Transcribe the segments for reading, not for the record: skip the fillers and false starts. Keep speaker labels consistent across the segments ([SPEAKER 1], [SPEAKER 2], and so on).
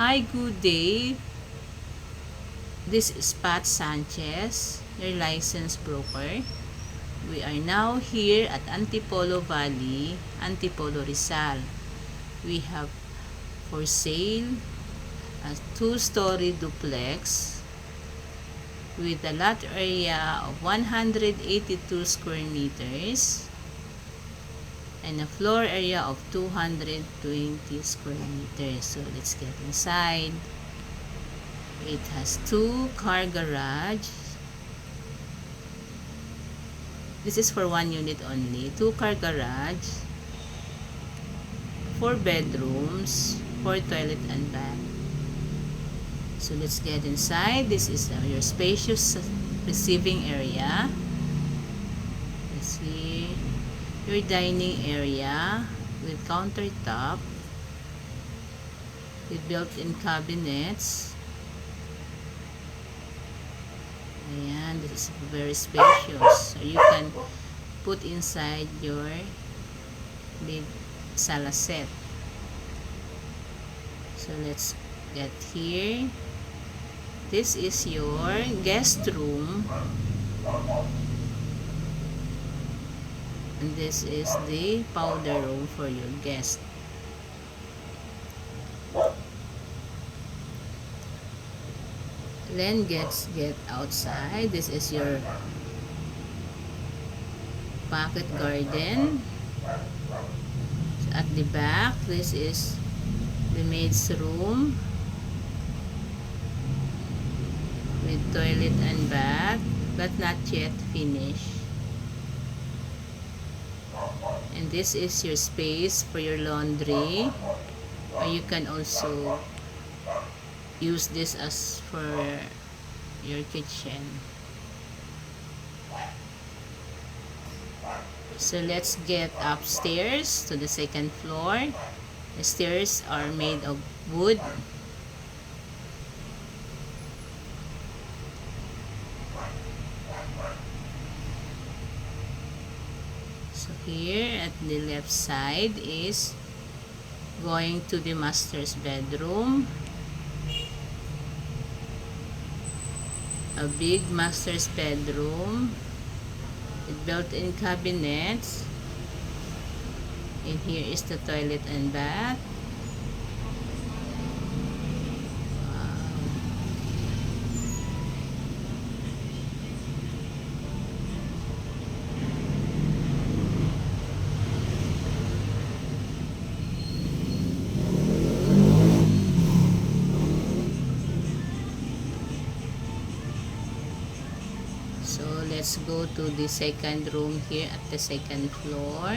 [SPEAKER 1] Hi, good day. This is Pat Sanchez, your licensed broker. We are now here at Antipolo Valley, Antipolo Rizal. We have for sale a two-story duplex with a lot area of 182 square meters and a floor area of 220 square meters. So let's get inside. It has two-car garage. This is for one unit only. Two-car garage, 4 bedrooms, 4 toilet and bath. So let's get inside. This is your spacious receiving area. Let's see your dining area with countertop with built-in cabinets. Ayan, this is very spacious. So you can put inside your big sala set. So let's get here. This is your guest room. And this is the powder room for your guest. Then get outside. This is your pocket garden. So at the back, this is the maid's room with toilet and bath, but not yet finished. And this is your space for your laundry, or you can also use this as for your kitchen. So let's get upstairs to the second floor. The stairs are made of wood. So here at the left side is going to the master's bedroom. A big master's bedroom with built-in cabinets. And here is the toilet and bath. So let's go to the second room here at the second floor.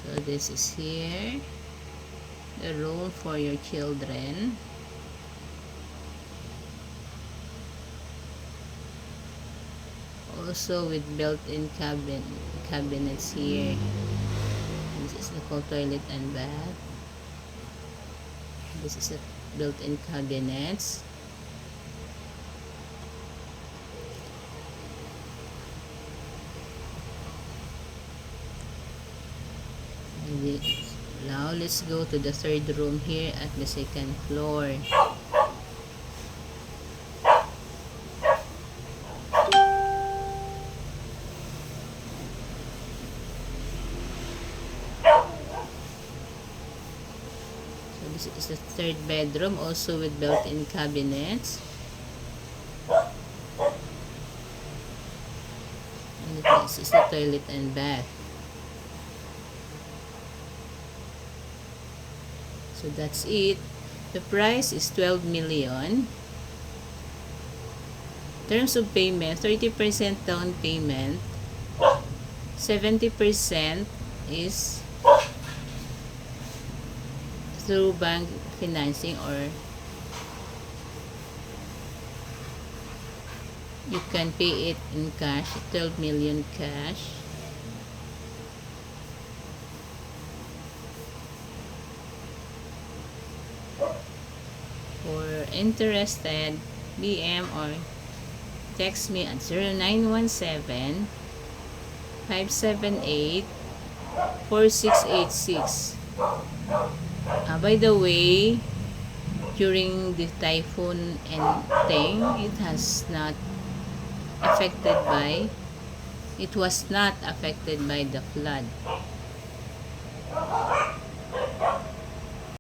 [SPEAKER 1] So this is here, the room for your children. Also with built-in cabinets here. This is the full toilet and bath. This is the built-in cabinets. And now let's go to the third room here at the second floor. This is the third bedroom, also with built-in cabinets. And this is the toilet and bath. So that's it. The price is 12 million. Terms of payment, 30% down payment. 70% is through bank financing, or you can pay it in cash, 12 million cash. For interested, BM or text me at 0917 578 4686. By the way, during the typhoon and thing, it was not affected by the flood.